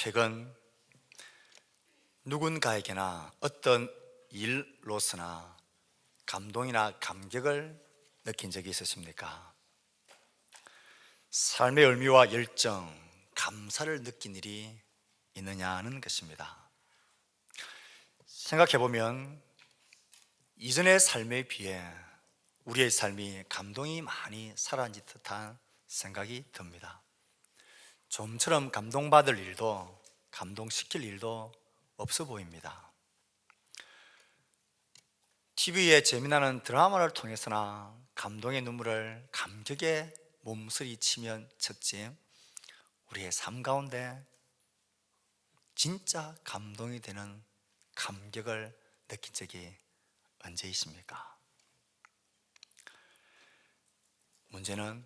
최근 누군가에게나 어떤 일로서나 감동이나 감격을 느낀 적이 있으십니까? 삶의 의미와 열정, 감사를 느낀 일이 있느냐는 것입니다. 생각해보면 이전의 삶에 비해 우리의 삶이 감동이 많이 사라진 듯한 생각이 듭니다. 좀처럼 감동받을 일도 감동시킬 일도 없어 보입니다. TV에 재미나는 드라마를 통해서나 감동의 눈물을 감격에 몸서리치면 쳤지 우리의 삶 가운데 진짜 감동이 되는 감격을 느낀 적이 언제 있습니까? 문제는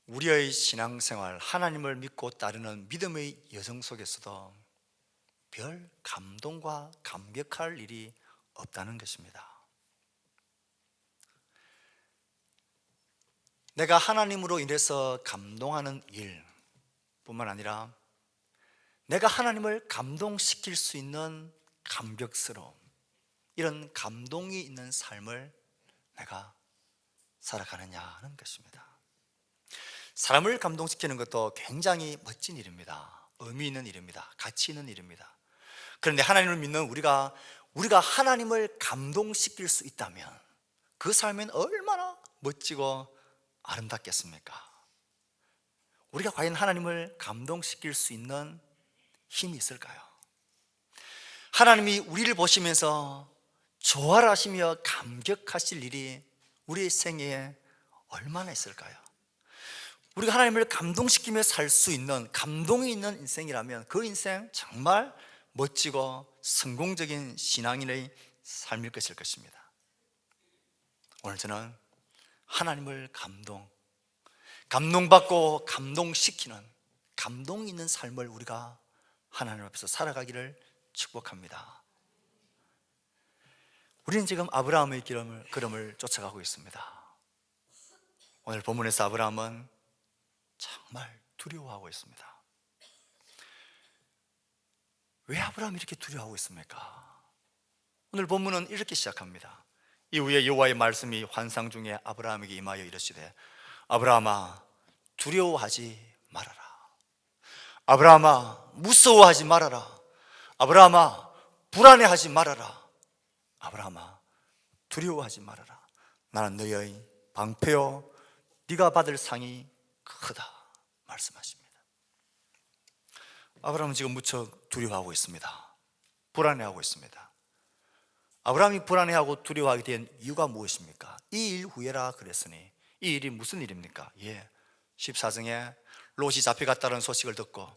우리의 신앙생활, 하나님을 믿고 따르는 믿음의 여정 속에서도 별 감동과 감격할 일이 없다는 것입니다. 내가 하나님으로 인해서 감동하는 일 뿐만 아니라 내가 하나님을 감동시킬 수 있는 감격스러움, 이런 감동이 있는 삶을 내가 살아가느냐는 것입니다. 사람을 감동시키는 것도 굉장히 멋진 일입니다. 의미 있는 일입니다. 가치 있는 일입니다. 그런데 하나님을 믿는 우리가 하나님을 감동시킬 수 있다면 그 삶은 얼마나 멋지고 아름답겠습니까? 우리가 과연 하나님을 감동시킬 수 있는 힘이 있을까요? 하나님이 우리를 보시면서 좋아하시며 감격하실 일이 우리의 생애에 얼마나 있을까요? 우리가 하나님을 감동시키며 살 수 있는 감동이 있는 인생이라면 그 인생 정말 멋지고 성공적인 신앙인의 삶일 것일 것입니다. 오늘 저는 하나님을 감동받고 감동시키는 감동 있는 삶을 우리가 하나님 앞에서 살아가기를 축복합니다. 우리는 지금 아브라함의 걸음을 쫓아가고 있습니다. 오늘 본문에서 아브라함은 정말 두려워하고 있습니다. 왜 아브라함이 이렇게 두려워하고 있습니까? 오늘 본문은 이렇게 시작합니다. 이후에 여호와의 말씀이 환상 중에 아브라함에게 임하여 이르시되 아브라함아 두려워하지 말아라. 아브라함아 무서워하지 말아라. 아브라함아 불안해하지 말아라. 아브라함아 두려워하지 말아라. 나는 너의 방패요 네가 받을 상이 크다 말씀하십니다. 아브라함은 지금 무척 두려워하고 있습니다. 불안해하고 있습니다. 아브라함이 불안해하고 두려워하게 된 이유가 무엇입니까? 이 일 후에라 그랬으니 이 일이 무슨 일입니까? 14장에 롯이 잡혀갔다는 소식을 듣고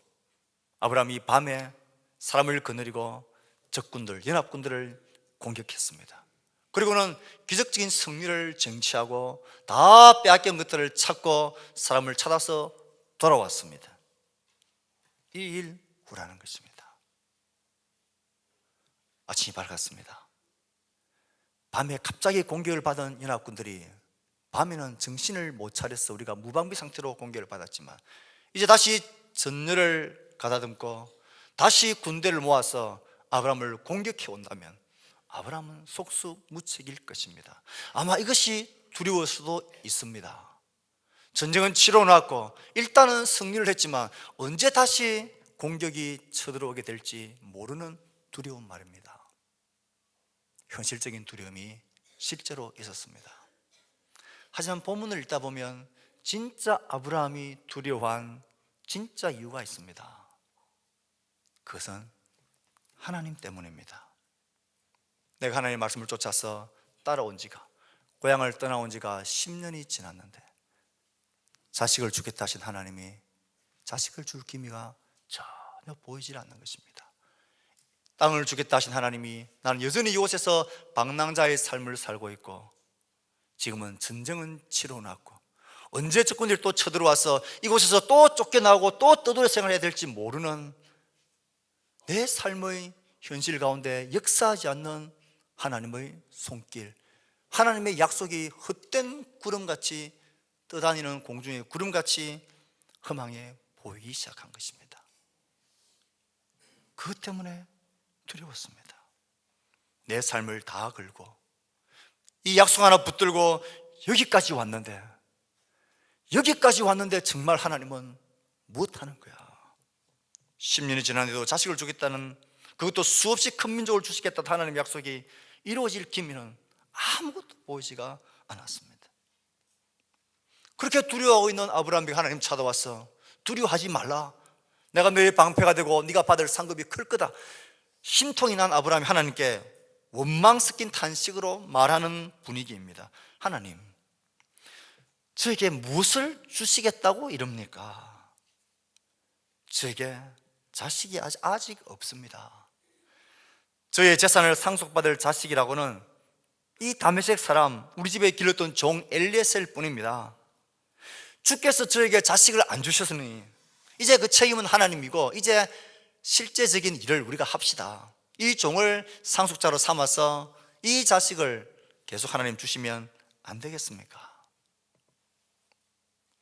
아브라함이 밤에 사람을 거느리고 적군들, 연합군들을 공격했습니다. 그리고는 기적적인 승리를 쟁취하고 다 빼앗긴 것들을 찾고 사람을 찾아서 돌아왔습니다. 이 일 후라는 것입니다. 아침이 밝았습니다. 밤에 갑자기 공격을 받은 연합군들이 밤에는 정신을 못 차려서 우리가 무방비 상태로 공격을 받았지만 이제 다시 전열을 가다듬고 다시 군대를 모아서 아브라함을 공격해 온다면 아브라함은 속수무책일 것입니다. 아마 이것이 두려울 수도 있습니다. 전쟁은 치러놨고 일단은 승리를 했지만 언제 다시 공격이 쳐들어오게 될지 모르는 두려움 말입니다. 현실적인 두려움이 실제로 있었습니다. 하지만 본문을 읽다 보면 진짜 아브라함이 두려워한 진짜 이유가 있습니다. 그것은 하나님 때문입니다. 내가 하나님의 말씀을 쫓아서 따라온 지가, 고향을 떠나온 지가 10년이 지났는데 자식을 주겠다 하신 하나님이 자식을 줄 기미가 전혀 보이질 않는 것입니다. 땅을 주겠다 하신 하나님이 나는 여전히 이곳에서 방랑자의 삶을 살고 있고 지금은 전쟁은 치러났고 언제 적군들이 또 쳐들어와서 이곳에서 또 쫓겨나고 또 떠돌이 생활해야 될지 모르는 내 삶의 현실 가운데 역사하지 않는 하나님의 손길, 하나님의 약속이 헛된 구름같이 떠다니는 공중의 구름같이 험하게 보이기 시작한 것입니다. 그것 때문에 두려웠습니다. 내 삶을 다 걸고 이 약속 하나 붙들고 여기까지 왔는데 정말 하나님은 못하는 거야. 10년이 지났는데도 자식을 주겠다는, 그것도 수없이 큰 민족을 주시겠다는 하나님의 약속이 이루어질 기미는 아무것도 보이지가 않았습니다. 그렇게 두려워하고 있는 아브라함에게 하나님 찾아와서 두려워하지 말라, 내가 너의 방패가 되고 네가 받을 상급이 클 거다. 심통이 난 아브라함이 하나님께 원망 섞인 탄식으로 말하는 분위기입니다. 하나님, 저에게 무엇을 주시겠다고 이럽니까? 저에게 자식이 아직 없습니다. 저의 재산을 상속받을 자식이라고는 이 다메섹 사람, 우리 집에 길렀던 종 엘리에셀 뿐입니다. 주께서 저에게 자식을 안 주셨으니 이제 그 책임은 하나님이고 이제 실제적인 일을 우리가 합시다. 이 종을 상속자로 삼아서 이 자식을 계속 하나님 주시면 안 되겠습니까?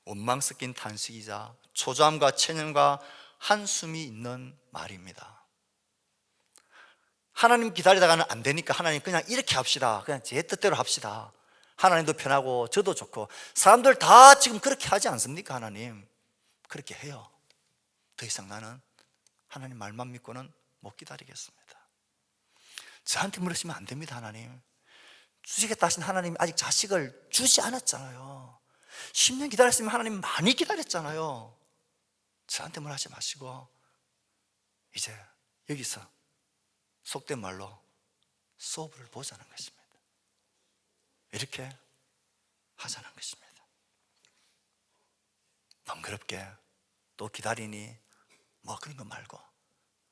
원망 섞인 탄식이자 초조함과 체념과 한숨이 있는 말입니다. 하나님 기다리다가는 안 되니까 하나님 그냥 이렇게 합시다, 그냥 제 뜻대로 합시다. 하나님도 편하고 저도 좋고 사람들 다 지금 그렇게 하지 않습니까? 하나님 그렇게 해요. 더 이상 나는 하나님 말만 믿고는 못 기다리겠습니다. 저한테 물으시면 안 됩니다. 하나님 주시겠다 하신 하나님이 아직 자식을 주지 않았잖아요. 10년 기다렸으면 하나님 많이 기다렸잖아요. 저한테 물하지 마시고 이제 여기서 속된 말로 소부를 보자는 것입니다. 이렇게 하자는 것입니다. 번거롭게 또 기다리니 뭐 그런 거 말고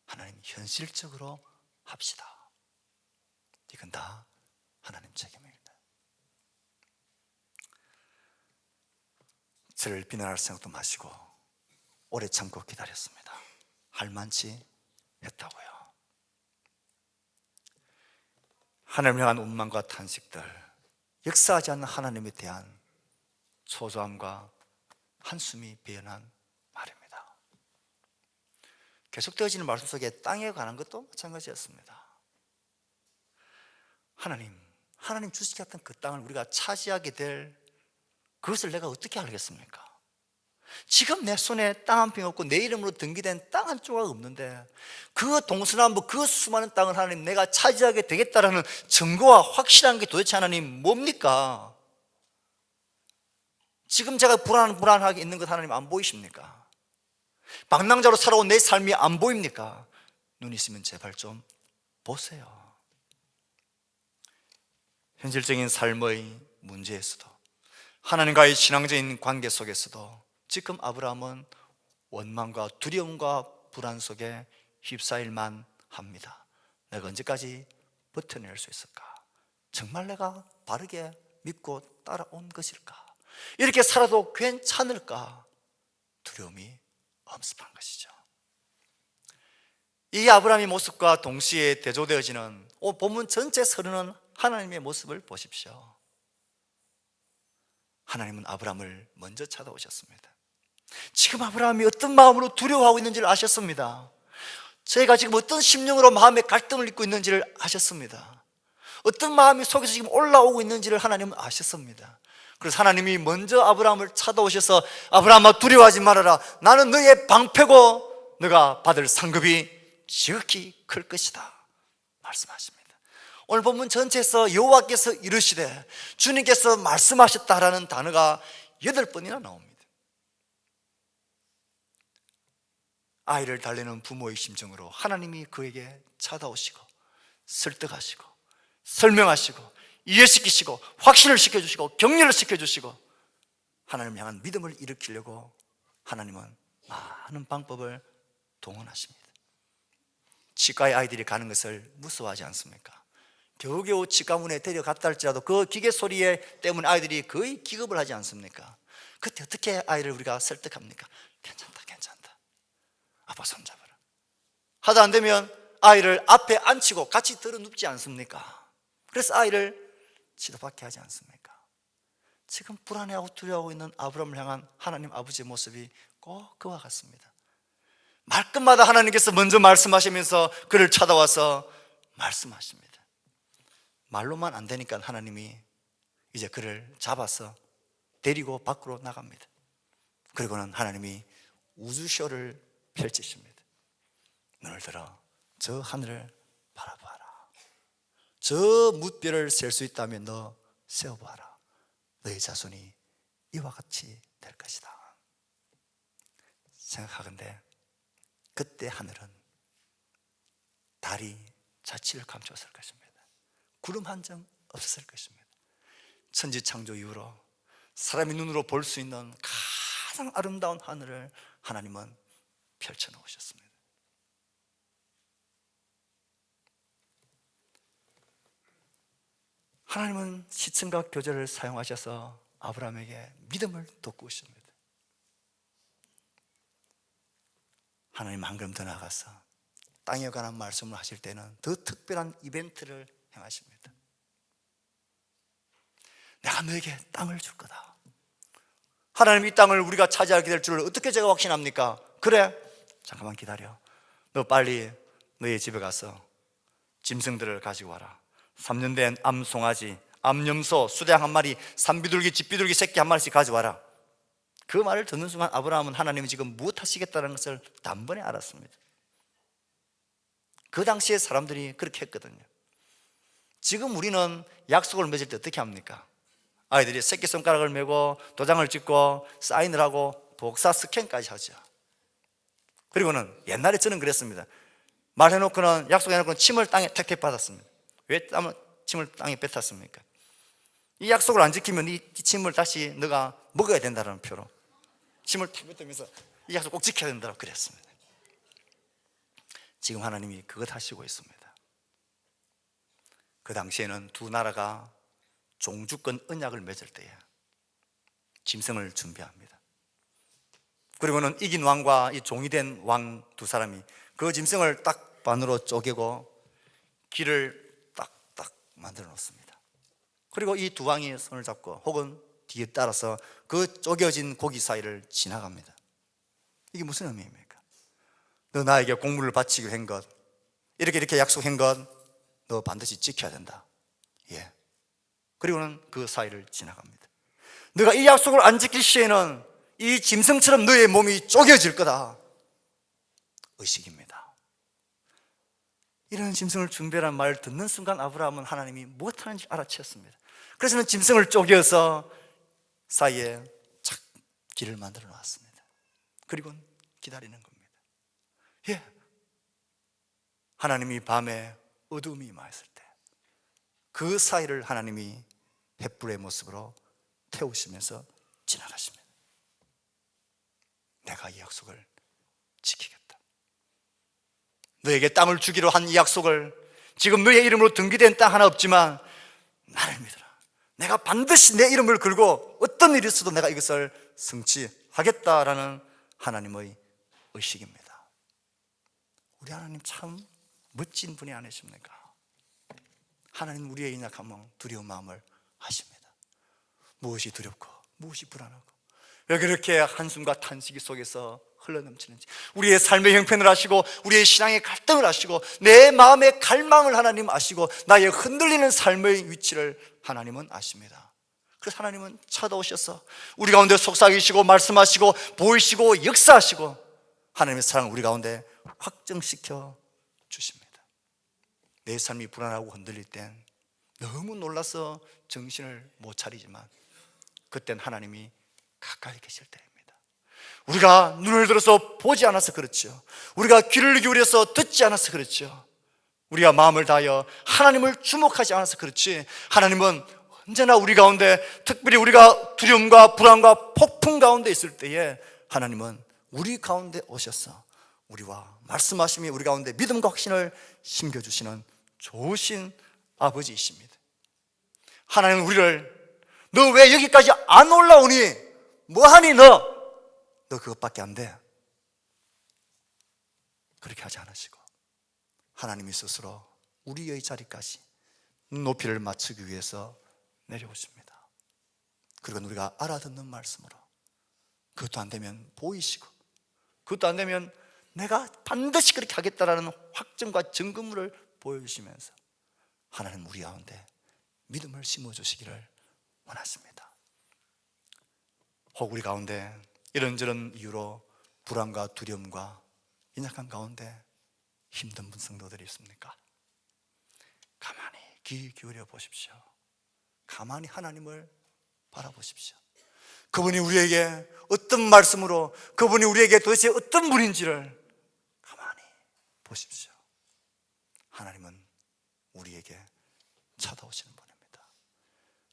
하나님 현실적으로 합시다. 이건 다 하나님 책임입니다. 저를 비난할 생각도 마시고 오래 참고 기다렸습니다. 할만치 했다고요. 하나님을 향한 원망과 탄식들, 역사하지 않는 하나님에 대한 초조함과 한숨이 배어난 말입니다. 계속되어지는 말씀 속에 땅에 관한 것도 마찬가지였습니다. 하나님 주시겠던 그 땅을 우리가 차지하게 될 그것을 내가 어떻게 알겠습니까? 지금 내 손에 땅 한 평 없고 내 이름으로 등기된 땅 한 조각 없는데 그 동서남북 그 수많은 땅을 하나님 내가 차지하게 되겠다라는 증거와 확실한 게 도대체 하나님 뭡니까? 지금 제가 불안하게 있는 것 하나님 안 보이십니까? 방랑자로 살아온 내 삶이 안 보입니까? 눈 있으면 제발 좀 보세요. 현실적인 삶의 문제에서도 하나님과의 신앙적인 관계 속에서도 지금 아브라함은 원망과 두려움과 불안 속에 휩싸일만 합니다. 내가 언제까지 버텨낼 수 있을까? 정말 내가 바르게 믿고 따라온 것일까? 이렇게 살아도 괜찮을까? 두려움이 엄습한 것이죠. 이 아브라함의 모습과 동시에 대조되어지는 본문 전체에서 흐르는 하나님의 모습을 보십시오. 하나님은 아브라함을 먼저 찾아오셨습니다. 지금 아브라함이 어떤 마음으로 두려워하고 있는지를 아셨습니다. 저희가 지금 어떤 심령으로 마음의 갈등을 입고 있는지를 아셨습니다. 어떤 마음이 속에서 지금 올라오고 있는지를 하나님은 아셨습니다. 그래서 하나님이 먼저 아브라함을 찾아오셔서 아브라함아 두려워하지 말아라, 나는 너의 방패고 너가 받을 상급이 지극히 클 것이다 말씀하십니다. 오늘 본문 전체에서 여호와께서 이르시되 주님께서 말씀하셨다라는 단어가 8번이나 나옵니다. 아이를 달래는 부모의 심정으로 하나님이 그에게 찾아오시고 설득하시고 설명하시고 이해시키시고 확신을 시켜주시고 격려를 시켜주시고 하나님을 향한 믿음을 일으키려고 하나님은 많은 방법을 동원하십니다. 치과에 아이들이 가는 것을 무서워하지 않습니까? 겨우겨우 치과문에 데려갔다 할지라도 그 기계 소리에 때문에 아이들이 거의 기겁을 하지 않습니까? 그때 어떻게 아이를 우리가 설득합니까? 괜찮다 아빠 손잡아라 하다 안 되면 아이를 앞에 앉히고 같이 들어 눕지 않습니까? 그래서 아이를 치료받게 하지 않습니까? 지금 불안해하고 두려워하고 있는 아브라함을 향한 하나님 아버지의 모습이 꼭 그와 같습니다. 말끝마다 하나님께서 먼저 말씀하시면서 그를 찾아와서 말씀하십니다. 말로만 안 되니까 하나님이 이제 그를 잡아서 데리고 밖으로 나갑니다. 그리고는 하나님이 우주쇼를 펼치십니다. 눈을 들어 저 하늘을 바라봐라. 저 뭇별을 셀 수 있다면 너 세어봐라. 너의 자손이 이와 같이 될 것이다. 생각하건대 그때 하늘은 달이 자취를 감추었을 것입니다. 구름 한 점 없었을 것입니다. 천지창조 이후로 사람이 눈으로 볼 수 있는 가장 아름다운 하늘을 하나님은 펼쳐놓으셨습니다. 하나님은 시층과 교제를 사용하셔서 아브라함에게 믿음을 돋구십니다. 하나님 한 걸음 더 나아가서 땅에 관한 말씀을 하실 때는 더 특별한 이벤트를 행하십니다. 내가 너에게 땅을 줄 거다. 하나님 이 땅을 우리가 차지하게 될 줄을 어떻게 제가 확신합니까? 그래, 잠깐만 기다려. 너 빨리 너의 집에 가서 짐승들을 가지고 와라. 3년 된 암송아지, 암염소, 수량 한 마리, 산비둘기, 집비둘기 새끼 한 마리씩 가져와라. 그 말을 듣는 순간 아브라함은 하나님이 지금 무엇 하시겠다는 것을 단번에 알았습니다. 그 당시에 사람들이 그렇게 했거든요. 지금 우리는 약속을 맺을 때 어떻게 합니까? 아이들이 새끼손가락을 메고 도장을 찍고 사인을 하고 복사 스캔까지 하죠. 그리고는 옛날에 저는 그랬습니다. 말해놓고는 약속해놓고는 침을 땅에 택택 받았습니다. 왜 침을 땅에 뱉었습니까? 이 약속을 안 지키면 이 침을 다시 너가 먹어야 된다는 표로 침을 탁 뱉으면서 이 약속 꼭 지켜야 된다고 그랬습니다. 지금 하나님이 그것 하시고 있습니다. 그 당시에는 두 나라가 종주권 언약을 맺을 때에 짐승을 준비합니다. 그리고는 이긴 왕과 이 종이 된 왕 두 사람이 그 짐승을 딱 반으로 쪼개고 길을 딱딱 만들어 놓습니다. 그리고 이 두 왕이 손을 잡고 혹은 뒤에 따라서 그 쪼개진 고기 사이를 지나갑니다. 이게 무슨 의미입니까? 너 나에게 공물을 바치기로 한 것, 이렇게 약속한 것, 너 반드시 지켜야 된다. 예. 그리고는 그 사이를 지나갑니다. 너가 이 약속을 안 지킬 시에는 이 짐승처럼 너의 몸이 쪼개질 거다. 의식입니다. 이런 짐승을 준비하라는 말을 듣는 순간 아브라함은 하나님이 무엇하는지 알아채었습니다. 그래서 짐승을 쪼개서 사이에 착 길을 만들어 놨습니다. 그리고 기다리는 겁니다. 예. 하나님이 밤에 어둠이 임하였을 때 그 사이를 하나님이 횃불의 모습으로 태우시면서 지나가십니다. 내가 이 약속을 지키겠다. 너에게 땅을 주기로 한 이 약속을, 지금 너의 이름으로 등기된 땅 하나 없지만 나를 믿어라. 내가 반드시 내 이름을 걸고 어떤 일이 있어도 내가 이것을 성취하겠다라는 하나님의 의식입니다. 우리 하나님 참 멋진 분이 아니십니까? 하나님 우리의 연약함과 두려운 마음을 아십니다. 무엇이 두렵고 무엇이 불안하고 왜 그렇게 한숨과 탄식이 속에서 흘러넘치는지, 우리의 삶의 형편을 아시고 우리의 신앙의 갈등을 아시고 내 마음의 갈망을 하나님 아시고 나의 흔들리는 삶의 위치를 하나님은 아십니다. 그래서 하나님은 찾아오셔서 우리 가운데 속삭이시고 말씀하시고 보이시고 역사하시고 하나님의 사랑을 우리 가운데 확정시켜 주십니다. 내 삶이 불안하고 흔들릴 땐 너무 놀라서 정신을 못 차리지만 그땐 하나님이 가까이 계실 때입니다. 우리가 눈을 들어서 보지 않아서 그렇죠. 우리가 귀를 기울여서 듣지 않아서 그렇죠. 우리가 마음을 다하여 하나님을 주목하지 않아서 그렇지, 하나님은 언제나 우리 가운데, 특별히 우리가 두려움과 불안과 폭풍 가운데 있을 때에 하나님은 우리 가운데 오셔서 우리와 말씀하시며 우리 가운데 믿음과 확신을 심겨주시는 좋으신 아버지이십니다. 하나님은 우리를 너 왜 여기까지 안 올라오니? 뭐하니 너 그것밖에 안 돼. 그렇게 하지 않으시고 하나님이 스스로 우리의 자리까지 높이를 맞추기 위해서 내려오십니다. 그리고 우리가 알아듣는 말씀으로, 그것도 안 되면 보이시고, 그것도 안 되면 내가 반드시 그렇게 하겠다라는 확증과 증거물을 보여주시면서 하나님 우리 가운데 믿음을 심어주시기를 원하십니다. 혹 우리 가운데 이런저런 이유로 불안과 두려움과 연약한 가운데 힘든 성도들이 있습니까? 가만히 귀 기울여 보십시오. 가만히 하나님을 바라보십시오. 그분이 우리에게 어떤 말씀으로, 그분이 우리에게 도대체 어떤 분인지를 가만히 보십시오. 하나님은 우리에게 찾아오시는 분입니다.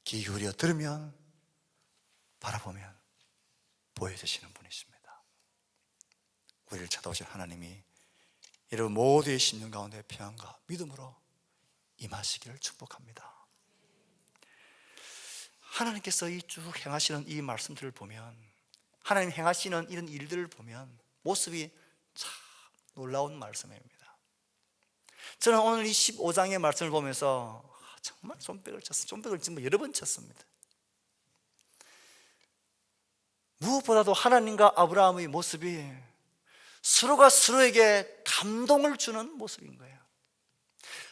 귀 기울여 들으면, 바라보면 보여주시는 분이십니다. 우리를 찾아오신 하나님이 여러분 모두의 심령 가운데 평안과 믿음으로 임하시기를 축복합니다. 하나님께서 이 쭉 행하시는 이 말씀들을 보면, 하나님 행하시는 이런 일들을 보면 모습이 참 놀라운 말씀입니다. 저는 오늘 이 15장의 말씀을 보면서 정말 손뼉을 쳤어요. 손뼉을 지금 여러 번 쳤습니다. 무엇보다도 하나님과 아브라함의 모습이 서로가 서로에게 감동을 주는 모습인 거예요.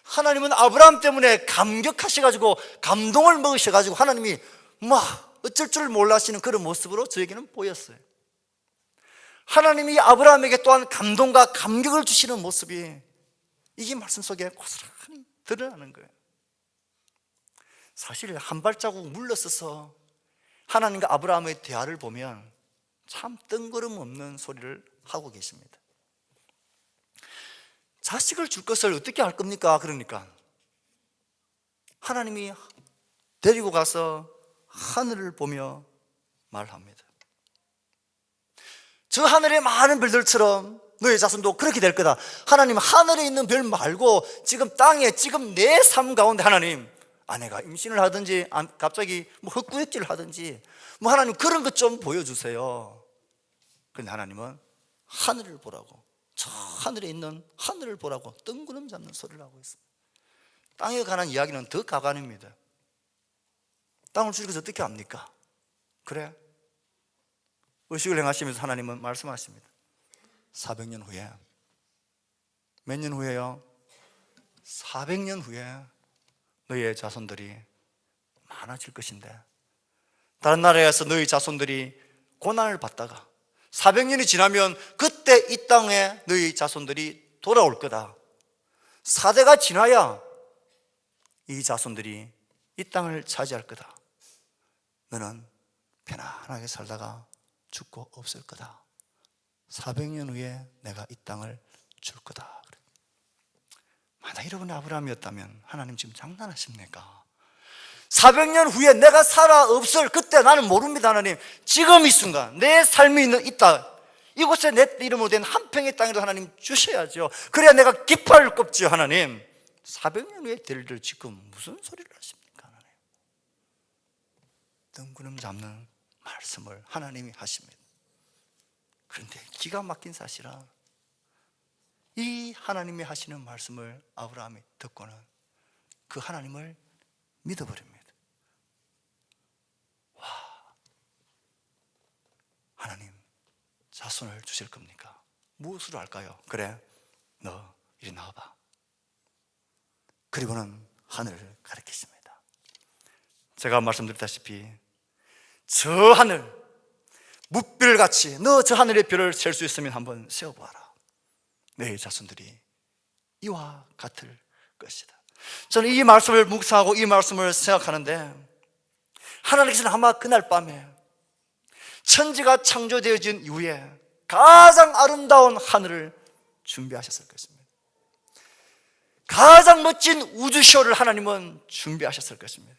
하나님은 아브라함 때문에 감격하셔가지고 감동을 먹으셔가지고 하나님이 막 어쩔 줄 몰라시는 그런 모습으로 저에게는 보였어요. 하나님이 아브라함에게 또한 감동과 감격을 주시는 모습이 이게 말씀 속에 고스란히 드러나는 거예요. 사실 한 발자국 물러서서 하나님과 아브라함의 대화를 보면 참 뜬구름 없는 소리를 하고 계십니다. 자식을 줄 것을 어떻게 할 겁니까? 그러니까 하나님이 데리고 가서 하늘을 보며 말합니다. 저 하늘의 많은 별들처럼 너의 자손도 그렇게 될 거다. 하나님, 하늘에 있는 별 말고 지금 땅에, 지금 내 삶 가운데 하나님, 아내가 임신을 하든지 갑자기 뭐 헛구역질을 하든지 뭐 하나님 그런 것 좀 보여주세요. 그런데 하나님은 하늘을 보라고, 저 하늘에 있는 하늘을 보라고 뜬구름 잡는 소리를 하고 있습니다. 땅에 관한 이야기는 더 가관입니다. 땅을 주시고서 어떻게 합니까? 그래? 의식을 행하시면서 하나님은 말씀하십니다. 400년 후에, 몇 년 후에요? 400년 후에 너희의 자손들이 많아질 것인데, 다른 나라에서 너희 자손들이 고난을 받다가 400년이 지나면 그때 이 땅에 너희 자손들이 돌아올 거다. 4대가 지나야 이 자손들이 이 땅을 차지할 거다. 너는 편안하게 살다가 죽고 없을 거다. 400년 후에 내가 이 땅을 줄 거다. 만약 여러분이 아브라함이었다면 하나님 지금 장난하십니까? 400년 후에 내가 살아 없을 그때 나는 모릅니다. 하나님, 지금 이 순간 내 삶이 있는 이 땅, 이곳에 내 이름으로 된 한 평의 땅이라도 하나님 주셔야죠. 그래야 내가 기뻐할 겁지요. 하나님, 400년 후에 될 일 지금 무슨 소리를 하십니까? 하나님, 뜬구름 잡는 말씀을 하나님이 하십니다. 그런데 기가 막힌 사실은 이 하나님이 하시는 말씀을 아브라함이 듣고는 그 하나님을 믿어버립니다. 와, 하나님 자손을 주실 겁니까? 무엇으로 할까요? 그래, 너 이리 나와봐. 그리고는 하늘을 가리키십니다. 제가 말씀드렸다시피 저 하늘, 뭇별같이 너 저 하늘의 별을 셀 수 있으면 한번 세어보아라. 내 자손들이 이와 같을 것이다. 저는 이 말씀을 묵상하고 이 말씀을 생각하는데, 하나님께서는 아마 그날 밤에 천지가 창조되어진 이후에 가장 아름다운 하늘을 준비하셨을 것입니다. 가장 멋진 우주쇼를 하나님은 준비하셨을 것입니다.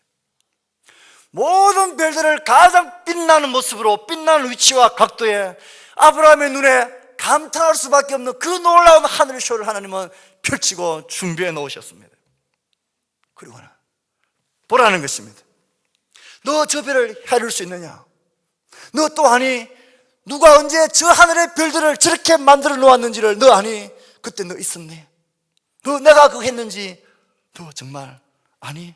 모든 별들을 가장 빛나는 모습으로, 빛나는 위치와 각도에 아브라함의 눈에 감탄할 수밖에 없는 그 놀라운 하늘 쇼를 하나님은 펼치고 준비해 놓으셨습니다. 그리고는 보라는 것입니다. 너 저 별을 헤아릴 수 있느냐? 너 또 아니? 누가 언제 저 하늘의 별들을 저렇게 만들어 놓았는지를 너 아니? 그때 너 있었니? 너 내가 그거 했는지 너 정말 아니?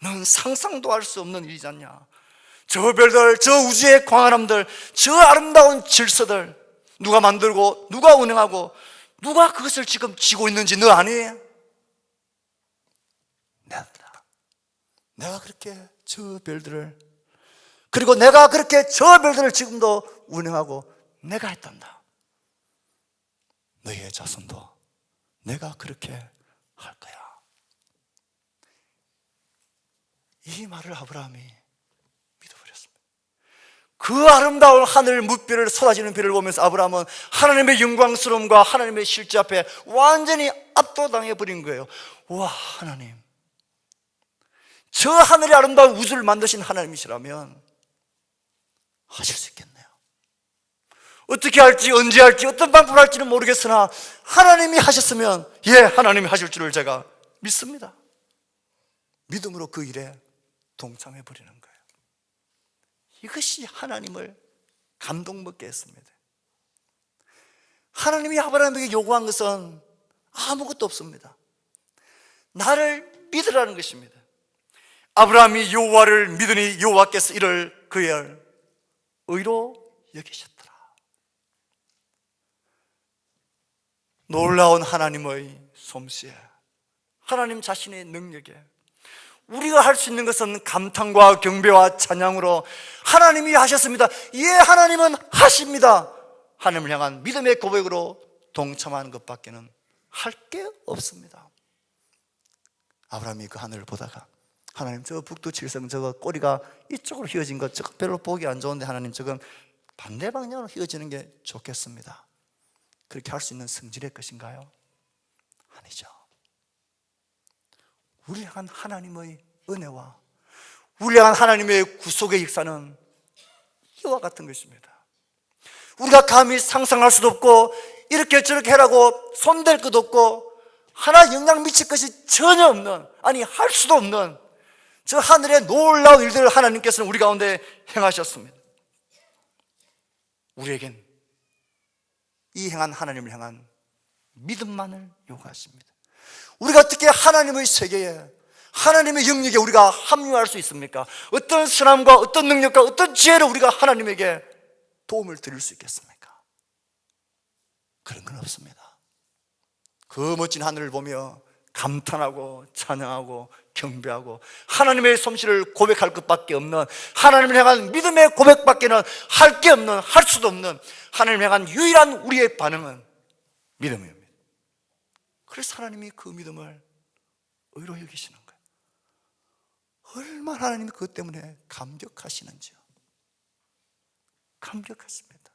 넌 상상도 할 수 없는 일이지 않냐? 저 별들, 저 우주의 광활함들, 저 아름다운 질서들, 누가 만들고 누가 운영하고 누가 그것을 지금 지고 있는지 너 아니? 내가 그렇게 저 별들을, 그리고 내가 그렇게 저 별들을 지금도 운영하고 내가 했단다. 너희의 자손도 내가 그렇게 할 거야. 이 말을 아브라함이 믿어버렸습니다. 그 아름다운 하늘 무별을, 쏟아지는 별을 보면서 아브라함은 하나님의 영광스러움과 하나님의 실제 앞에 완전히 압도당해 버린 거예요. 와, 하나님, 저 하늘의 아름다운 우주를 만드신 하나님이시라면 하실 수 있겠네요. 어떻게 할지, 언제 할지, 어떤 방법을 할지는 모르겠으나 하나님이 하셨으면, 예, 하나님이 하실 줄을 제가 믿습니다. 믿음으로 그 일에 동참해 버리는 거예요. 이것이 하나님을 감동받게 했습니다. 하나님이 아브라함에게 요구한 것은 아무것도 없습니다. 나를 믿으라는 것입니다. 아브라함이 여호와를 믿으니 여호와께서 이를 그의 의로 여기셨더라. 놀라운 하나님의 솜씨에, 하나님 자신의 능력에 우리가 할 수 있는 것은 감탄과 경배와 찬양으로 하나님이 하셨습니다, 예, 하나님은 하십니다, 하나님을 향한 믿음의 고백으로 동참하는 것밖에는 할 게 없습니다. 아브라함이 그 하늘을 보다가, 하나님, 저 북두칠성 저거 꼬리가 이쪽으로 휘어진 것 저거 별로 보기 안 좋은데 하나님, 저건 반대 방향으로 휘어지는 게 좋겠습니다. 그렇게 할 수 있는 성질의 것인가요? 아니죠. 우리 향한 하나님의 은혜와 우리 향한 하나님의 구속의 역사는 이와 같은 것입니다. 우리가 감히 상상할 수도 없고 이렇게 저렇게 해라고 손댈 것도 없고 하나 영향 미칠 것이 전혀 없는, 아니 할 수도 없는 저 하늘의 놀라운 일들을 하나님께서는 우리 가운데 행하셨습니다. 우리에겐 이 행한 하나님을 향한 믿음만을 요구하십니다. 우리가 어떻게 하나님의 세계에, 하나님의 영역에 우리가 합류할 수 있습니까? 어떤 선함과 어떤 능력과 어떤 지혜로 우리가 하나님에게 도움을 드릴 수 있겠습니까? 그런 건 없습니다. 그 멋진 하늘을 보며 감탄하고 찬양하고 경배하고 하나님의 솜씨를 고백할 것밖에 없는, 하나님을 향한 믿음의 고백밖에는 할 게 없는, 할 수도 없는 하나님을 향한 유일한 우리의 반응은 믿음입니다. 그래서 하나님이 그 믿음을 의로 여기시는 거예요. 얼마나 하나님이 그것 때문에 감격하시는지요. 감격하십니다.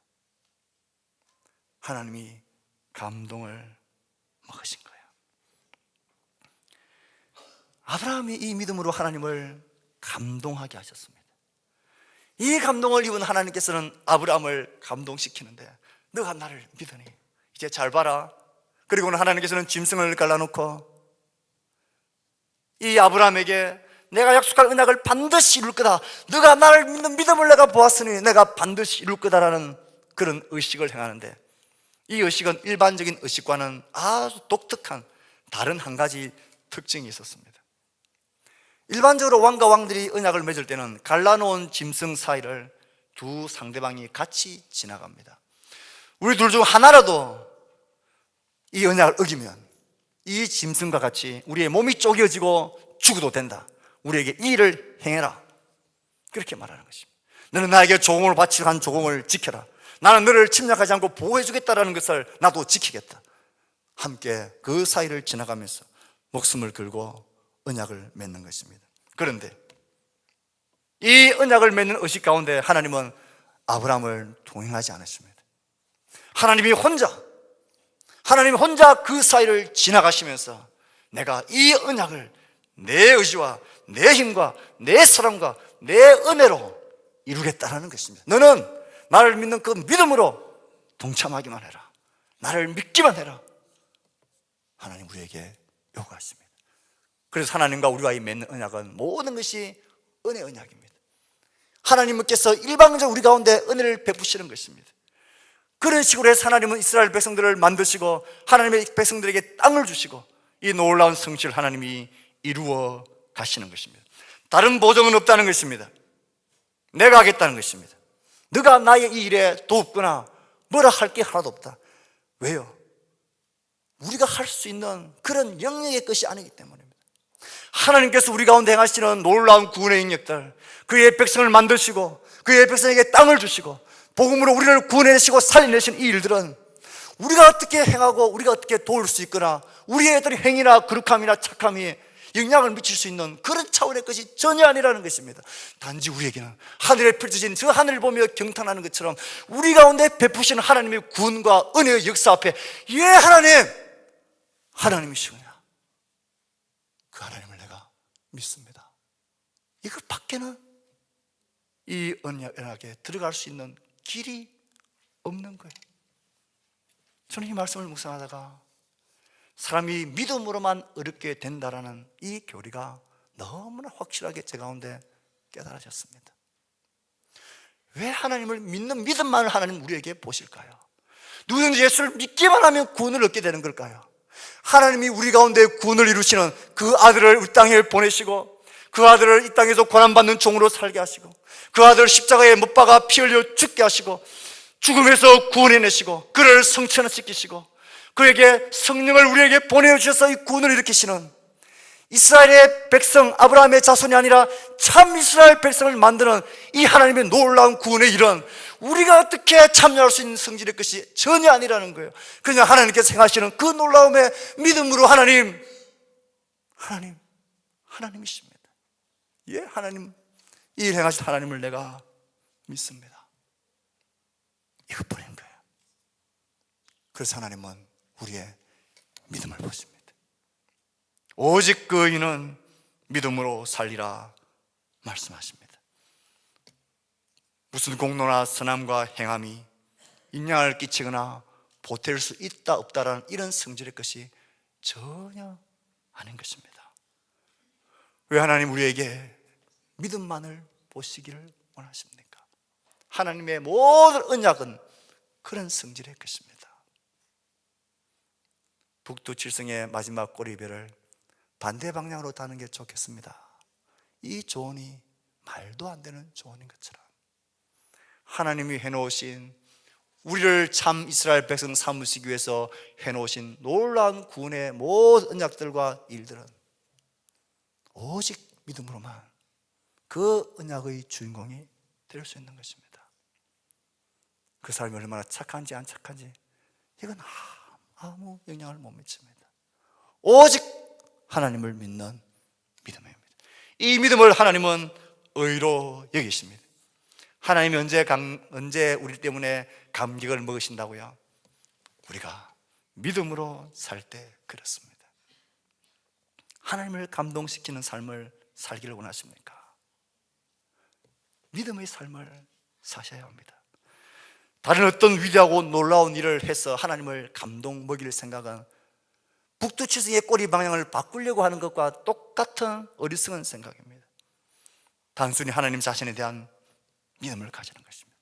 하나님이 감동을 먹으신 거예요. 아브라함이 이 믿음으로 하나님을 감동하게 하셨습니다. 이 감동을 입은 하나님께서는 아브라함을 감동시키는데, 너가 나를 믿으니 이제 잘 봐라. 그리고는 하나님께서는 짐승을 갈라놓고 이 아브라함에게 내가 약속한 언약을 반드시 이룰 거다, 너가 나를 믿는 믿음을 내가 보았으니 내가 반드시 이룰 거다라는 그런 의식을 행하는데, 이 의식은 일반적인 의식과는 아주 독특한 다른 한 가지 특징이 있었습니다. 일반적으로 왕과 왕들이 언약을 맺을 때는 갈라놓은 짐승 사이를 두 상대방이 같이 지나갑니다. 우리 둘 중 하나라도 이 언약을 어기면 이 짐승과 같이 우리의 몸이 쪼개지고 죽어도 된다, 우리에게 이 일을 행해라, 그렇게 말하는 것입니다. 너는 나에게 조공을 바치고 한 조공을 지켜라, 나는 너를 침략하지 않고 보호해 주겠다라는 것을 나도 지키겠다. 함께 그 사이를 지나가면서 목숨을 걸고 언약을 맺는 것입니다. 그런데 이 언약을 맺는 의식 가운데 하나님은 아브라함을 동행하지 않으십니다. 하나님이 혼자 그 사이를 지나가시면서 내가 이 언약을 내 의지와 내 힘과 내 사랑과 내 은혜로 이루겠다라는 것입니다. 너는 나를 믿는 그 믿음으로 동참하기만 해라, 나를 믿기만 해라, 하나님 우리에게 요구하십니다. 그래서 하나님과 우리와 맺는 언약은 모든 것이 은혜 언약입니다. 하나님께서 일방적으로 우리 가운데 은혜를 베푸시는 것입니다. 그런 식으로 해서 하나님은 이스라엘 백성들을 만드시고 하나님의 백성들에게 땅을 주시고 이 놀라운 성취를 하나님이 이루어 가시는 것입니다. 다른 보정은 없다는 것입니다. 내가 하겠다는 것입니다. 너가 나의 이 일에 돕거나 뭐라 할 게 하나도 없다. 왜요? 우리가 할 수 있는 그런 영역의 것이 아니기 때문입니다. 하나님께서 우리 가운데 행하시는 놀라운 구원의 능력들, 그의 백성을 만드시고 그의 백성에게 땅을 주시고 복음으로 우리를 구원해내시고 살려내신 이 일들은 우리가 어떻게 행하고 우리가 어떻게 도울 수 있거나 우리의 어떤 행위나 거룩함이나 착함이 영향을 미칠 수 있는 그런 차원의 것이 전혀 아니라는 것입니다. 단지 우리에게는 하늘에 펼쳐진 저 하늘을 보며 경탄하는 것처럼 우리 가운데 베푸시는 하나님의 구원과 은혜의 역사 앞에 예 하나님이시구나, 그 하나님을 내가 믿습니다. 이것 밖에는 이 언약에 들어갈 수 있는 길이 없는 거예요. 저는 이 말씀을 묵상하다가 사람이 믿음으로만 어렵게 된다라는 이 교리가 너무나 확실하게 제 가운데 깨달아졌습니다. 왜 하나님을 믿는 믿음만을 하나님 우리에게 보실까요? 누구든지 예수를 믿기만 하면 구원을 얻게 되는 걸까요? 하나님이 우리 가운데 구원을 이루시는 그 아들을 우리 땅에 보내시고 그 아들을 이 땅에서 고난받는 종으로 살게 하시고 그 아들을 십자가에 못 박아 피 흘려 죽게 하시고 죽음에서 구원해내시고 그를 성천시키시고 그에게 성령을 우리에게 보내주셔서 이 구원을 일으키시는 이스라엘의 백성, 아브라함의 자손이 아니라 참 이스라엘 백성을 만드는 이 하나님의 놀라운 구원의 일은 우리가 어떻게 참여할 수 있는 성질의 것이 전혀 아니라는 거예요. 그냥 하나님께서 행하시는 그 놀라움의 믿음으로 하나님이십니다. 예, 하나님, 이 일 행하신 하나님을 내가 믿습니다. 이것뿐인 거예요. 그래서 하나님은 우리의 믿음을 보십니다. 오직 그 이는 믿음으로 살리라 말씀하십니다. 무슨 공로나 선함과 행함이 인양을 끼치거나 보탤 수 있다 없다라는 이런 성질의 것이 전혀 아닌 것입니다. 왜 하나님 우리에게 믿음만을 보시기를 원하십니까? 하나님의 모든 언약은 그런 성질의 것입니다. 북두칠성의 마지막 꼬리배를 반대 방향으로 다는 게 좋겠습니다. 이 조언이 말도 안 되는 조언인 것처럼 하나님이 해놓으신, 우리를 참 이스라엘 백성 삼으시기 위해서 해놓으신 놀라운 구원의 모든 언약들과 일들은 오직 믿음으로만 그 언약의 주인공이 될 수 있는 것입니다. 그 사람이 얼마나 착한지 안 착한지 이건 아무 영향을 못 미칩니다. 오직 하나님을 믿는 믿음입니다. 이 믿음을 하나님은 의로 여기십니다. 하나님이 언제 우리 때문에 감격을 먹으신다고요? 우리가 믿음으로 살 때 그렇습니다. 하나님을 감동시키는 삶을 살기를 원하십니까? 믿음의 삶을 사셔야 합니다. 다른 어떤 위대하고 놀라운 일을 해서 하나님을 감동 먹일 생각은 북두칠성의 꼬리 방향을 바꾸려고 하는 것과 똑같은 어리석은 생각입니다. 단순히 하나님 자신에 대한 믿음을 가지는 것입니다.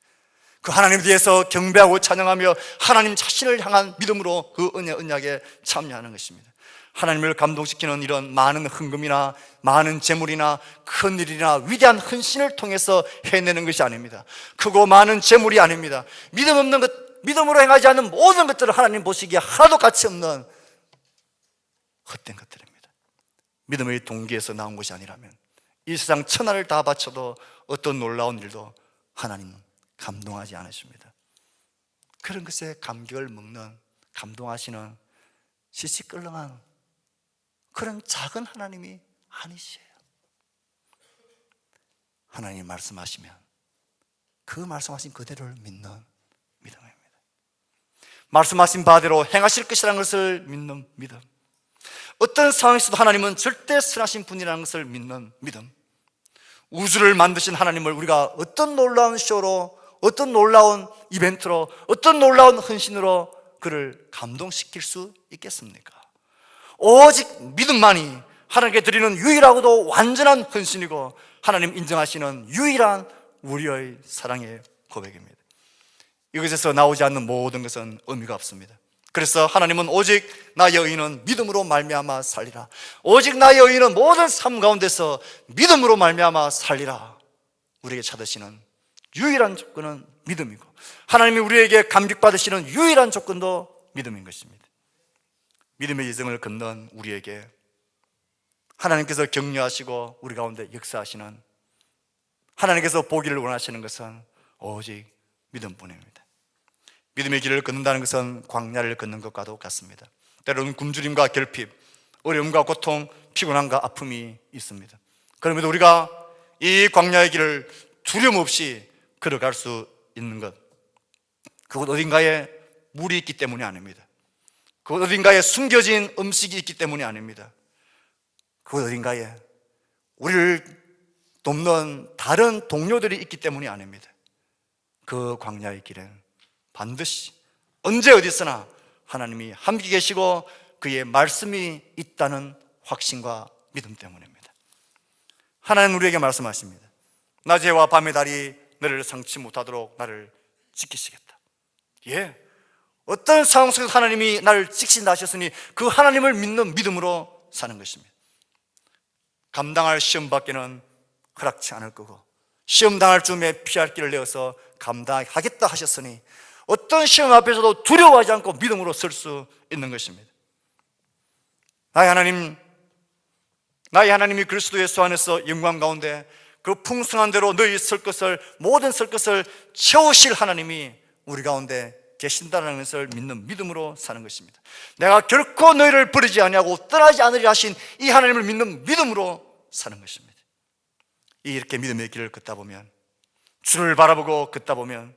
그 하나님에 대해서 경배하고 찬양하며 하나님 자신을 향한 믿음으로 그 언약에 참여하는 것입니다. 하나님을 감동시키는 이런 많은 헌금이나 많은 재물이나 큰 일이나 위대한 헌신을 통해서 해내는 것이 아닙니다. 크고 많은 재물이 아닙니다. 믿음 없는 것, 믿음으로 행하지 않는 모든 것들을 하나님 보시기에 하나도 가치 없는 헛된 것들입니다. 믿음의 동기에서 나온 것이 아니라면 이 세상 천하를 다 바쳐도 어떤 놀라운 일도 하나님은 감동하지 않으십니다. 그런 것에 감격을 먹는, 감동하시는 시시끌렁한 그런 작은 하나님이 아니시에요. 하나님이 말씀하시면 그 말씀하신 그대로를 믿는 믿음입니다. 말씀하신 바대로 행하실 것이라는 것을 믿는 믿음, 어떤 상황에서도 하나님은 절대 선하신 분이라는 것을 믿는 믿음, 우주를 만드신 하나님을 우리가 어떤 놀라운 쇼로, 어떤 놀라운 이벤트로, 어떤 놀라운 헌신으로 그를 감동시킬 수 있겠습니까? 오직 믿음만이 하나님께 드리는 유일하고도 완전한 헌신이고 하나님 인정하시는 유일한 우리의 사랑의 고백입니다. 이것에서 나오지 않는 모든 것은 의미가 없습니다. 그래서 하나님은 오직 나의 의인은 믿음으로 말미암아 살리라, 오직 나의 의인은 모든 삶 가운데서 믿음으로 말미암아 살리라, 우리에게 찾으시는 유일한 조건은 믿음이고 하나님이 우리에게 감격받으시는 유일한 조건도 믿음인 것입니다. 믿음의 여정을 걷는 우리에게 하나님께서 격려하시고 우리 가운데 역사하시는, 하나님께서 보기를 원하시는 것은 오직 믿음뿐입니다. 믿음의 길을 걷는다는 것은 광야를 걷는 것과도 같습니다. 때로는 굶주림과 결핍, 어려움과 고통, 피곤함과 아픔이 있습니다. 그럼에도 우리가 이 광야의 길을 두려움 없이 걸어갈 수 있는 것, 그곳 어딘가에 물이 있기 때문이 아닙니다. 그곳 어딘가에 숨겨진 음식이 있기 때문이 아닙니다. 그곳 어딘가에 우리를 돕는 다른 동료들이 있기 때문이 아닙니다. 그 광야의 길은 반드시 언제 어디서나 하나님이 함께 계시고 그의 말씀이 있다는 확신과 믿음 때문입니다. 하나님은 우리에게 말씀하십니다. 낮에와 밤의 달이 너를 상치 못하도록 나를 지키시겠다. 예, 어떤 상황 속에서 하나님이 나를 지키신다 하셨으니 그 하나님을 믿는 믿음으로 사는 것입니다. 감당할 시험 밖에는 허락치 않을 거고, 시험 당할 즈음에 피할 길을 내어서 감당하겠다 하셨으니 어떤 시험 앞에서도 두려워하지 않고 믿음으로 설 수 있는 것입니다. 나의 하나님이 그리스도 예수 안에서 영광 가운데 그 풍성한 대로 너희 모든 설 것을 채우실 하나님이 우리 가운데 계신다는 것을 믿는 믿음으로 사는 것입니다. 내가 결코 너희를 버리지 아니하고 떠나지 않으리라 하신 이 하나님을 믿는 믿음으로 사는 것입니다. 이렇게 믿음의 길을 걷다 보면, 주를 바라보고 걷다 보면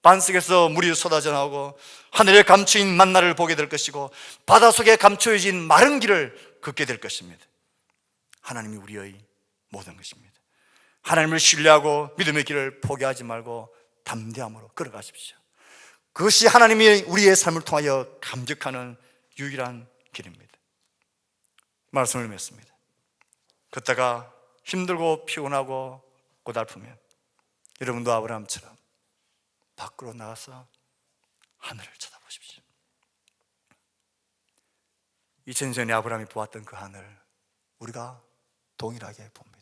반석에서 물이 쏟아져 나오고 하늘에 감추인 만나를 보게 될 것이고 바닷속에 감추어진 마른 길을 걷게 될 것입니다. 하나님이 우리의 모든 것입니다. 하나님을 신뢰하고 믿음의 길을 포기하지 말고 담대함으로 걸어가십시오. 그것이 하나님이 우리의 삶을 통하여 감격하는 유일한 길입니다. 말씀을 맺습니다. 걷다가 힘들고 피곤하고 고달프면 여러분도 아브라함처럼 밖으로 나가서 하늘을 쳐다보십시오. 2000년 전에 아브라함이 보았던 그 하늘, 우리가 동일하게 봅니다.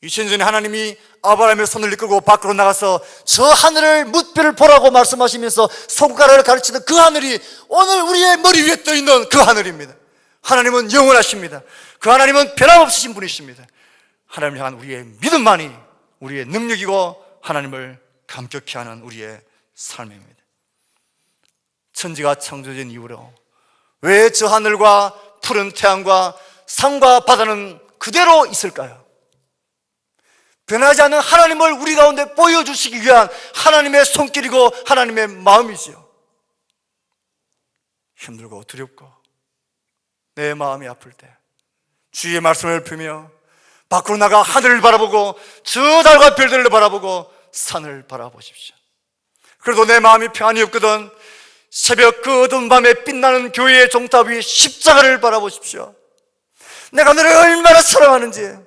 2000년 전에 하나님이 아브라함의 손을 이끌고 밖으로 나가서 저 하늘을 뭇별을 보라고 말씀하시면서 손가락을 가르치는 그 하늘이 오늘 우리의 머리 위에 떠있는 그 하늘입니다. 하나님은 영원하십니다. 그 하나님은 변함없으신 분이십니다. 하나님을 향한 우리의 믿음만이 우리의 능력이고 하나님을 감격케 하는 우리의 삶입니다. 천지가 창조된 이후로 왜 저 하늘과 푸른 태양과 산과 바다는 그대로 있을까요? 변하지 않는 하나님을 우리 가운데 보여주시기 위한 하나님의 손길이고 하나님의 마음이지요. 힘들고 두렵고 내 마음이 아플 때 주의 말씀을 펴며 밖으로 나가 하늘을 바라보고 저 달과 별들을 바라보고 산을 바라보십시오. 그래도 내 마음이 평안이 없거든 새벽 그 어두운 밤에 빛나는 교회의 종탑 위 십자가를 바라보십시오. 내가 너를 얼마나 사랑하는지,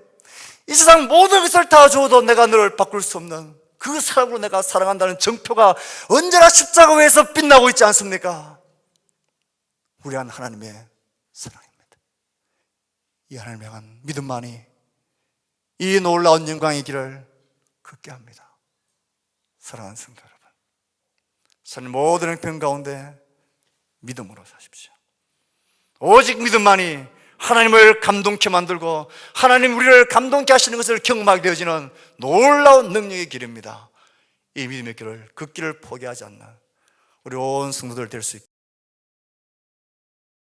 이 세상 모든 것을 다 주어도 내가 너를 바꿀 수 없는 그 사랑으로 내가 사랑한다는 정표가 언제나 십자가 위에서 빛나고 있지 않습니까? 우리한 하나님의 사랑입니다. 이 하나님을 향한 믿음만이 이 놀라운 영광의 길을 걷게 합니다. 사랑하는 성도 여러분, 삶의 모든 형편 가운데 믿음으로 사십시오. 오직 믿음만이 하나님을 감동케 만들고 하나님 우리를 감동케 하시는 것을 경험하게 되어지는 놀라운 능력의 길입니다. 이 믿음의 길을 걷기를 포기하지 않는 우리 온 성도들 될 수 있게